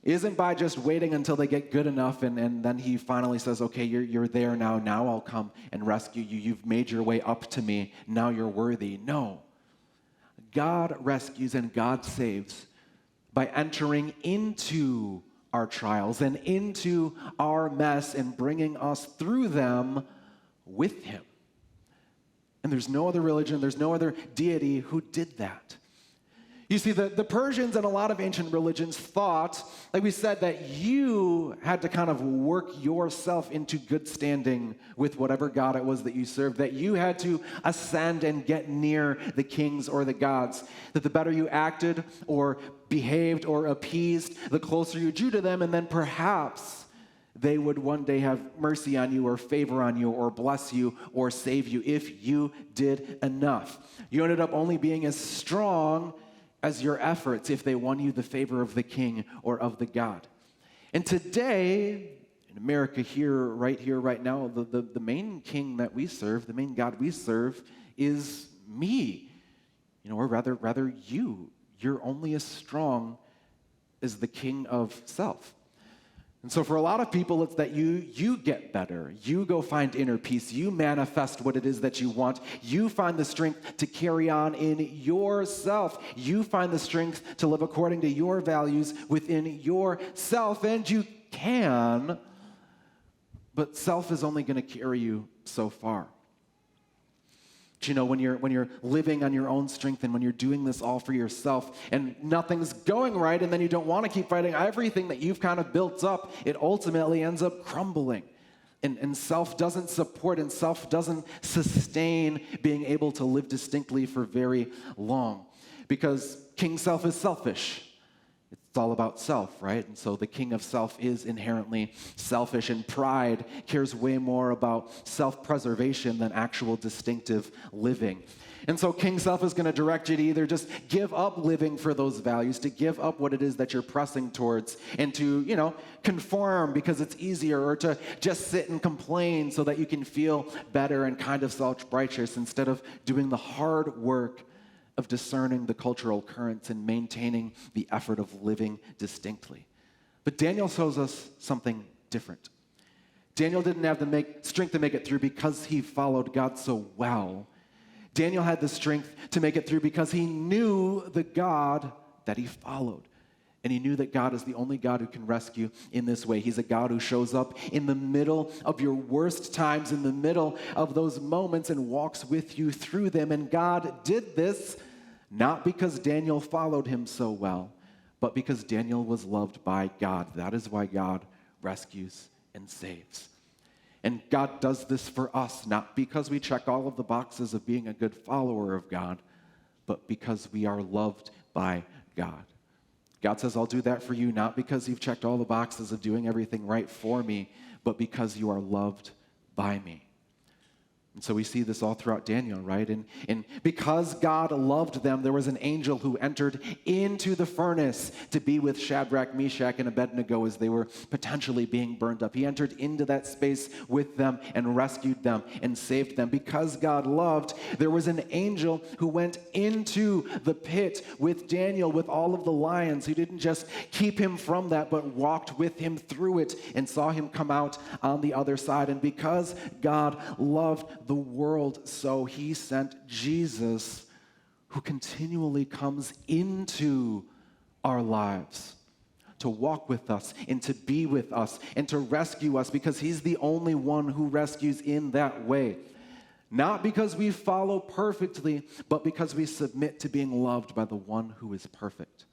Speaker 5: isn't by just waiting until they get good enough and then he finally says, okay, you're there now. Now I'll come and rescue you. You've made your way up to me. Now you're worthy. No. God rescues and God saves by entering into our trials and into our mess and bringing us through them with him. And there's no other religion, there's no other deity who did that. You see, the Persians and a lot of ancient religions thought, like we said, that you had to kind of work yourself into good standing with whatever god it was that you served, that you had to ascend and get near the kings or the gods, that the better you acted or behaved or appeased, the closer you drew to them, and then perhaps they would one day have mercy on you or favor on you or bless you or save you if you did enough. You ended up only being as strong as your efforts if they won you the favor of the king or of the god. And today, in America here, right now, the main king that we serve, the main God we serve is me. Or rather you. You're only as strong as the king of self. And so for a lot of people, it's that you get better. You go find inner peace. You manifest what it is that you want. You find the strength to carry on in yourself. You find the strength to live according to your values within yourself. And you can, but self is only going to carry you so far. When you're living on your own strength and when you're doing this all for yourself and nothing's going right and then you don't want to keep fighting, everything that you've kind of built up, it ultimately ends up crumbling. And self doesn't support and self doesn't sustain being able to live distinctly for very long. Because King Self is selfish. It's all about self, right? And so the king of self is inherently selfish, and pride cares way more about self-preservation than actual distinctive living. And so King Self is going to direct you to either just give up living for those values, to give up what it is that you're pressing towards, and to, conform because it's easier, or to just sit and complain so that you can feel better and kind of self-righteous instead of doing the hard work of discerning the cultural currents and maintaining the effort of living distinctly. But Daniel shows us something different. Daniel didn't have the strength to make it through because he followed God so well. Daniel had the strength to make it through because he knew the God that he followed. And he knew that God is the only God who can rescue in this way. He's a God who shows up in the middle of your worst times, in the middle of those moments, and walks with you through them. And God did this not because Daniel followed him so well, but because Daniel was loved by God. That is why God rescues and saves. And God does this for us, not because we check all of the boxes of being a good follower of God, but because we are loved by God. God says, I'll do that for you, not because you've checked all the boxes of doing everything right for me, but because you are loved by me. And so we see this all throughout Daniel, right? And because God loved them, there was an angel who entered into the furnace to be with Shadrach, Meshach, and Abednego as they were potentially being burned up. He entered into that space with them and rescued them and saved them. Because God loved, there was an angel who went into the pit with Daniel, with all of the lions, who didn't just keep him from that, but walked with him through it and saw him come out on the other side. And because God loved the world, so he sent Jesus, who continually comes into our lives to walk with us and to be with us and to rescue us, because he's the only one who rescues in that way. Not because we follow perfectly, but because we submit to being loved by the one who is perfect.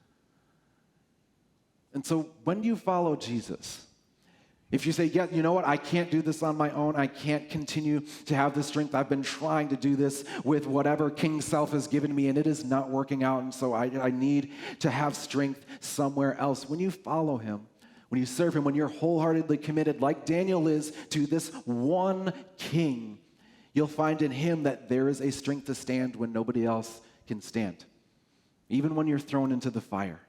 Speaker 5: And so when you follow Jesus, if you say, yeah, you know what, I can't do this on my own, I can't continue to have this strength, I've been trying to do this with whatever King Self has given me, and it is not working out, and so I need to have strength somewhere else. When you follow him, when you serve him, when you're wholeheartedly committed, like Daniel is, to this one king, you'll find in him that there is a strength to stand when nobody else can stand. Even when you're thrown into the fire.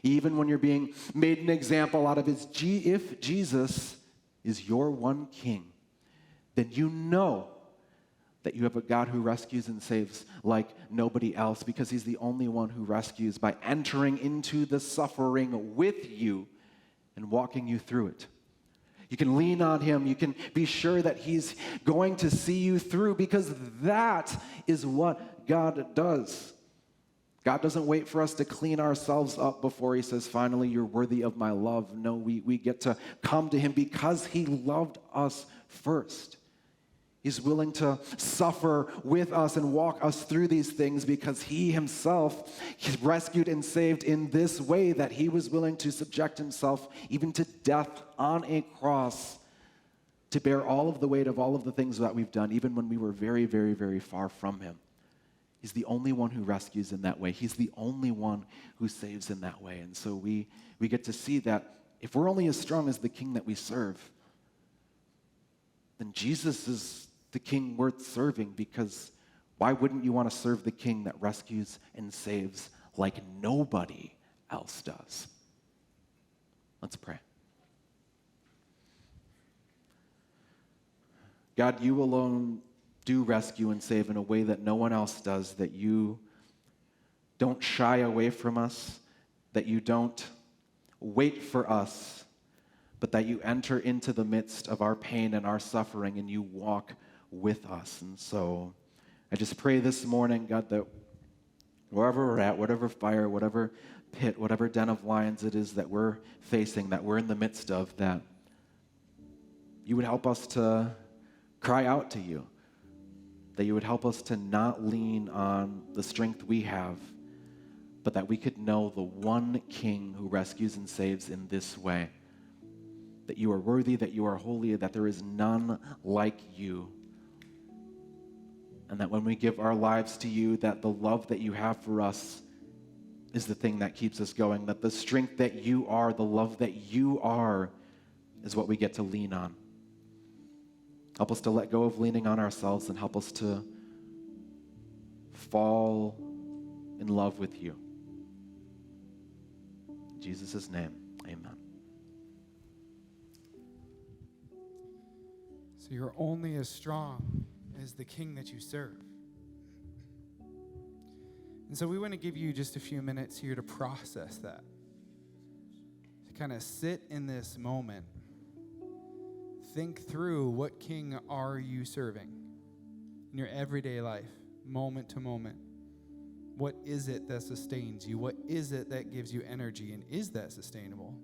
Speaker 5: Even when you're being made an example out of, if Jesus is your one king, then you know that you have a God who rescues and saves like nobody else, because he's the only one who rescues by entering into the suffering with you and walking you through it. You can lean on him. You can be sure that he's going to see you through, because that is what God does. God doesn't wait for us to clean ourselves up before he says, finally, you're worthy of my love. No, we get to come to him because he loved us first. He's willing to suffer with us and walk us through these things because he himself is rescued and saved in this way, that he was willing to subject himself even to death on a cross to bear all of the weight of all of the things that we've done, even when we were very, very, very far from him. He's the only one who rescues in that way. He's the only one who saves in that way. And so we get to see that if we're only as strong as the king that we serve, then Jesus is the king worth serving, because why wouldn't you want to serve the king that rescues and saves like nobody else does? Let's pray. God, you alone do rescue and save in a way that no one else does, that you don't shy away from us, that you don't wait for us, but that you enter into the midst of our pain and our suffering and you walk with us. And so I just pray this morning, God, that wherever we're at, whatever fire, whatever pit, whatever den of lions it is that we're facing, that we're in the midst of, that you would help us to cry out to you, that you would help us to not lean on the strength we have, but that we could know the one king who rescues and saves in this way, that you are worthy, that you are holy, that there is none like you, and that when we give our lives to you, that the love that you have for us is the thing that keeps us going, that the strength that you are, the love that you are, is what we get to lean on. Help us to let go of leaning on ourselves and help us to fall in love with you. In Jesus' name, amen.
Speaker 3: So you're only as strong as the king that you serve. And so we want to give you just a few minutes here to process that, to kind of sit in this moment. Think through, what king are you serving in your everyday life, moment to moment? What is it that sustains you? What is it that gives you energy? And is that sustainable?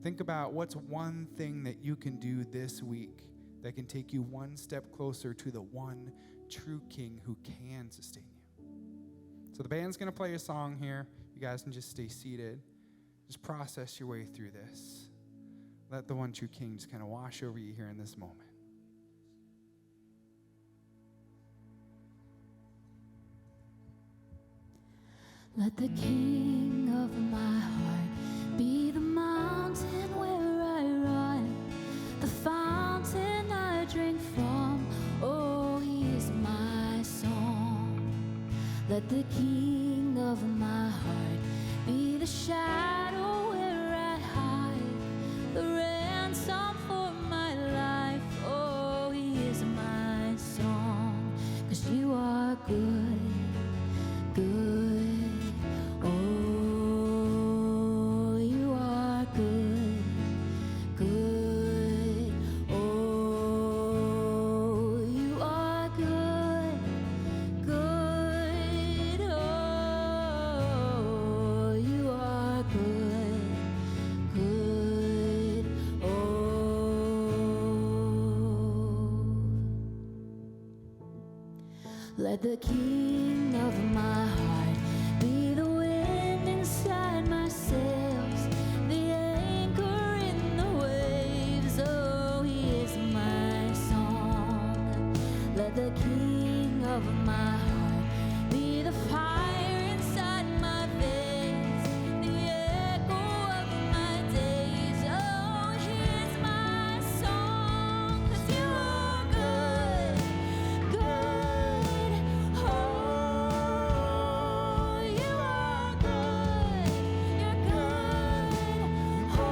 Speaker 3: Think about what's one thing that you can do this week that can take you one step closer to the one true king who can sustain you. So the band's going to play a song here. You guys can just stay seated. Just process your way through this. Let the one true king just kind of wash over you here in this moment.
Speaker 6: Let the king of my heart be the mountain where I run, the fountain I drink from. Oh, he is my song. Let the king of my heart be the shadow where I hide, the ransom for my life. Oh, he is my song, 'cause you are good, good. Let the king of my heart be the wind inside my sails, the anchor in the waves. Oh, he is my song. Let the king of my heart be the fire inside my veins, the echo of my days. Oh, he is my song, 'cause you are good, good. Oh, you are good, you're good. Oh,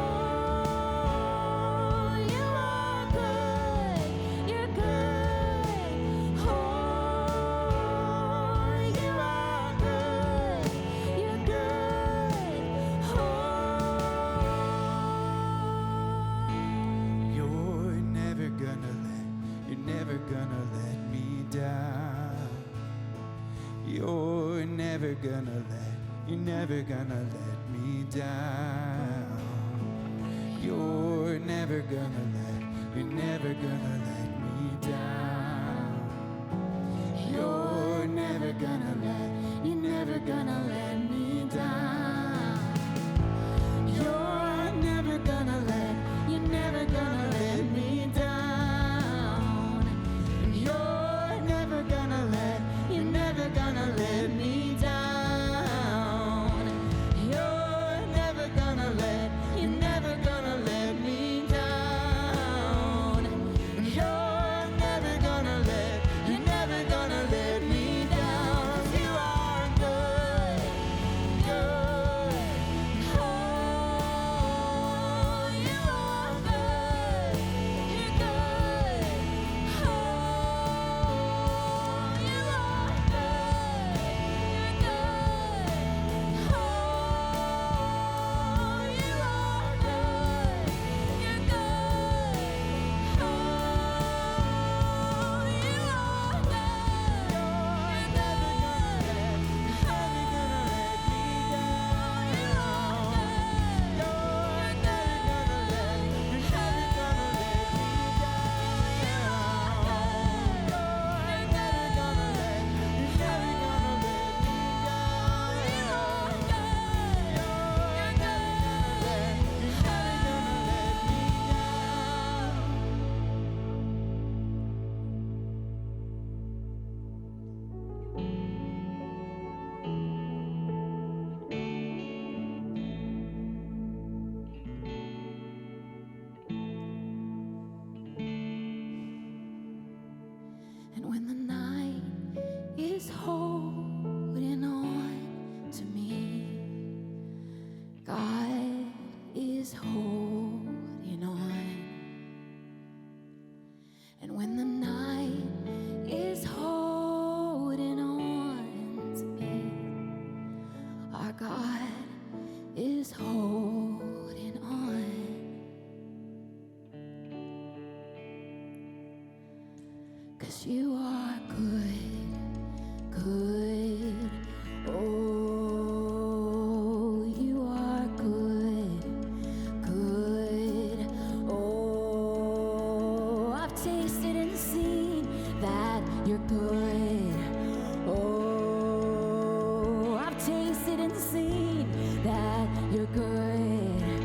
Speaker 6: you are good, you're good. Oh, you are good, you're good. Oh,
Speaker 4: You're never gonna let me down. You're never gonna let me down. You're never gonna let me down. You're never gonna let me down. You're never gonna let me down. You're never gonna let me down. You're never gonna let me down. You're never gonna let me down. 'Cause you are good,
Speaker 6: you are good, good. Oh, you are good, good. Oh, I've tasted and seen that you're good. Oh, I've tasted and seen that you're good.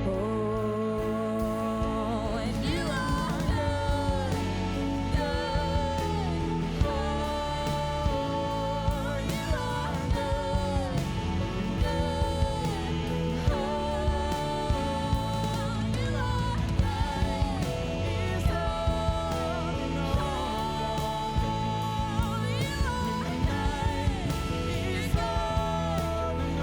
Speaker 6: Oh, and you are good, good. Oh, you are good, good. Oh, you are good. Is all in all. You are good. Is all in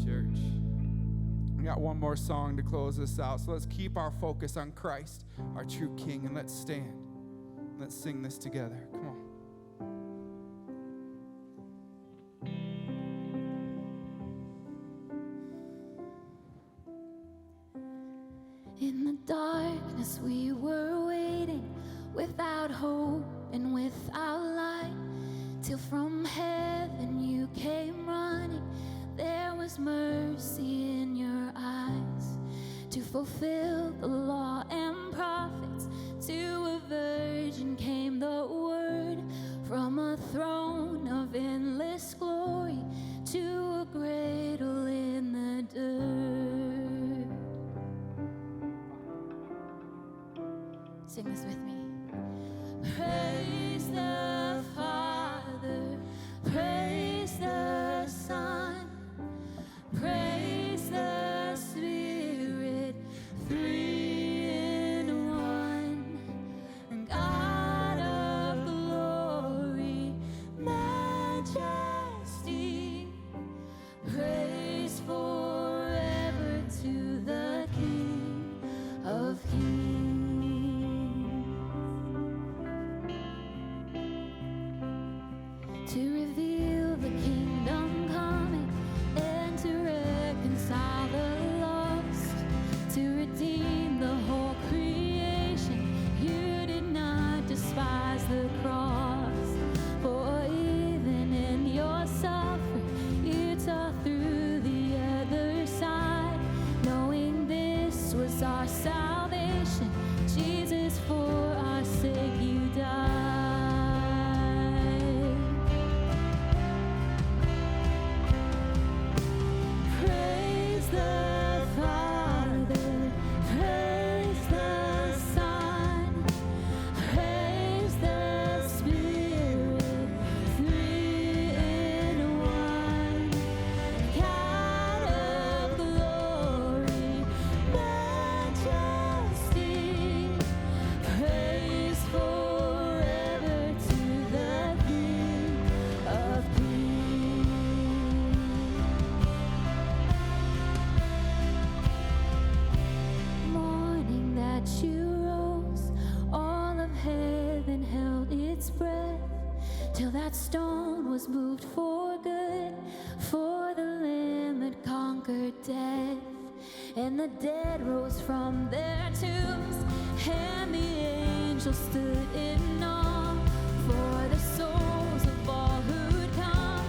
Speaker 3: Church, we got one more song to close this out. So let's keep our focus on Christ, our true King, and let's stand. Let's sing this together. Come on.
Speaker 6: In the darkness we were waiting, without hope and without light, till from heaven you came running. There was mercy in your eyes to fulfill the law and prophets. To a virgin came the word, from a throne of endless glory to a cradle in the dirt. Sing this with me. Praise the Father, praise the Son, praise the Spirit, three in one. God of glory, majesty, praise forever to the King of Kings. To reveal the kingdom coming and to reconcile the lost, to redeem the whole creation. You did not despise the cross, for even in your suffering you taught through the other side, knowing this was our salvation. Jesus, for our sake you died. Praise the Father, praise the Son, praise the Spirit, three in one. God of glory, majesty, praise forever to the King of Kings. Morning that you rose, all of heaven held its breath, till that stone was moved for good, for the Lamb had conquered death. And the dead rose from their tombs, and the angels stood in awe, for the souls of all who'd come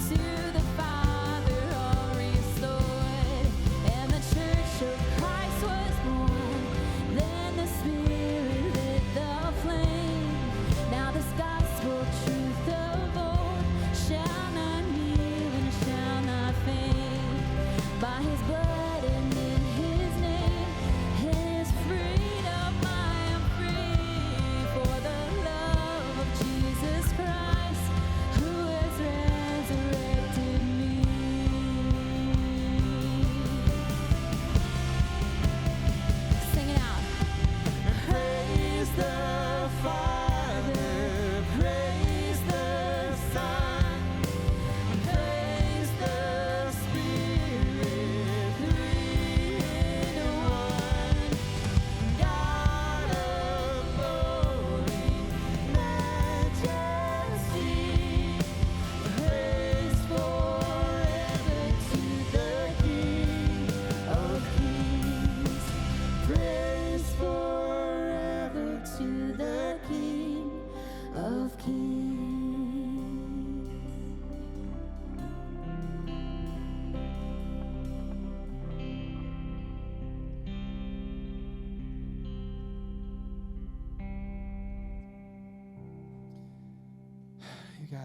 Speaker 6: to the Father all restored. And the church of Christ was born, then the Spirit lit the flame. Now this gospel truth of old shall not kneel and shall not faint. By his blood and in his name, in his freedom I am free. For the love of Jesus Christ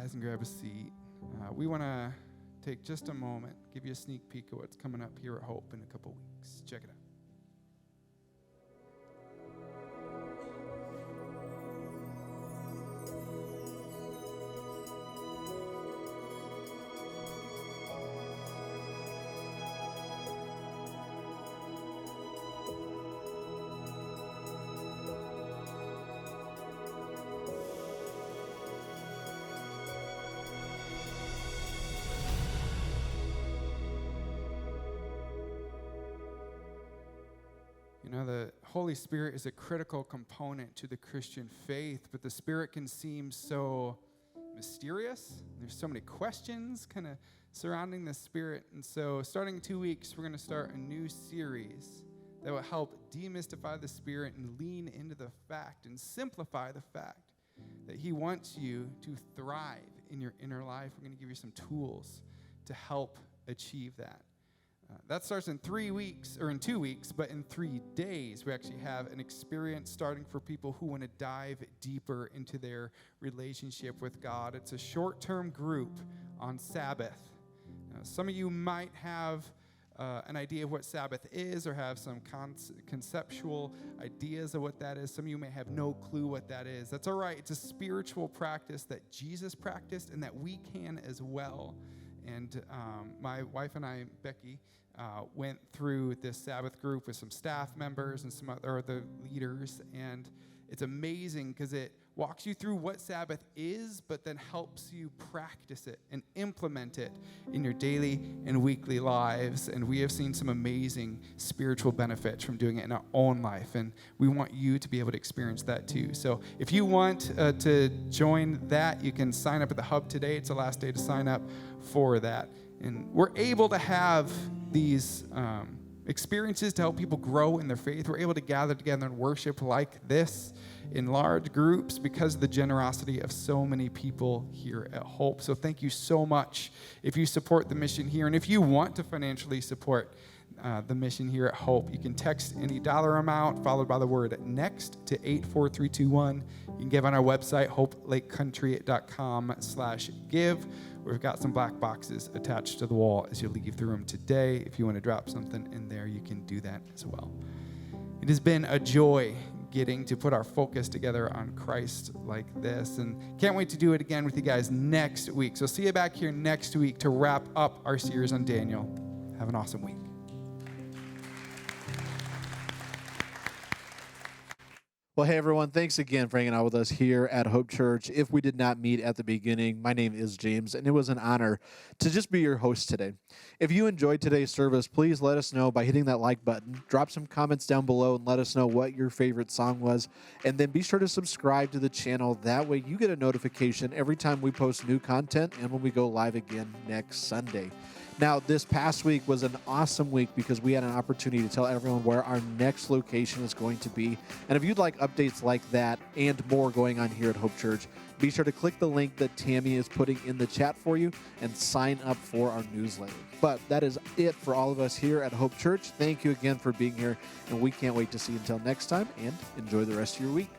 Speaker 3: rise and grab a seat. We want to take just a moment, give you a sneak peek of what's coming up here at Hope in a couple weeks. Check it out. You know, the Holy Spirit is a critical component to the Christian faith, but the Spirit can seem so mysterious. There's so many questions kind of surrounding the Spirit. And so starting in 2 weeks, we're going to start a new series that will help demystify the Spirit and lean into the fact and simplify the fact that He wants you to thrive in your inner life. We're going to give you some tools to help achieve that. That starts in 3 weeks, or in 2 weeks, but in 3 days, we actually have an experience starting for people who want to dive deeper into their relationship with God. It's a short-term group on Sabbath. Some of you might have an idea of what Sabbath is or have some conceptual ideas of what that is. Some of you may have no clue what that is. That's all right. It's a spiritual practice that Jesus practiced and that we can as well. And my wife and I, Becky, went through this Sabbath group with some staff members and some other leaders, and it's amazing because it walks you through what Sabbath is, but then helps you practice it and implement it in your daily and weekly lives. And we have seen some amazing spiritual benefits from doing it in our own life, and we want you to be able to experience that too. So if you want to join that, you can sign up at the Hub today. It's the last day to sign up for that. And we're able to have these experiences to help people grow in their faith. We're able to gather together and worship like this in large groups because of the generosity of so many people here at Hope. So thank you so much if you support the mission here. And if you want to financially support the mission here at Hope, you can text any dollar amount followed by the word NEXT to 84321. You can give on our website, hopelakecountry.com/give. We've got some black boxes attached to the wall as you leave the room today. If you want to drop something in there, you can do that as well. It has been a joy getting to put our focus together on Christ like this, and can't wait to do it again with you guys next week. So see you back here next week to wrap up our series on Daniel. Have an awesome week.
Speaker 1: Well, hey, everyone. Thanks again for hanging out with us here at Hope Church. If we did not meet at the beginning, my name is James, and it was an honor to just be your host today. If you enjoyed today's service, please let us know by hitting that like button. Drop some comments down below and let us know what your favorite song was. And then be sure to subscribe to the channel. That way you get a notification every time we post new content and when we go live again next Sunday. Now, this past week was an awesome week because we had an opportunity to tell everyone where our next location is going to be. And if you'd like updates like that and more going on here at Hope Church, be sure to click the link that Tammy is putting in the chat for you and sign up for our newsletter. But that is it for all of us here at Hope Church. Thank you again for being here, and we can't wait to see you until next time, and enjoy the rest of your week.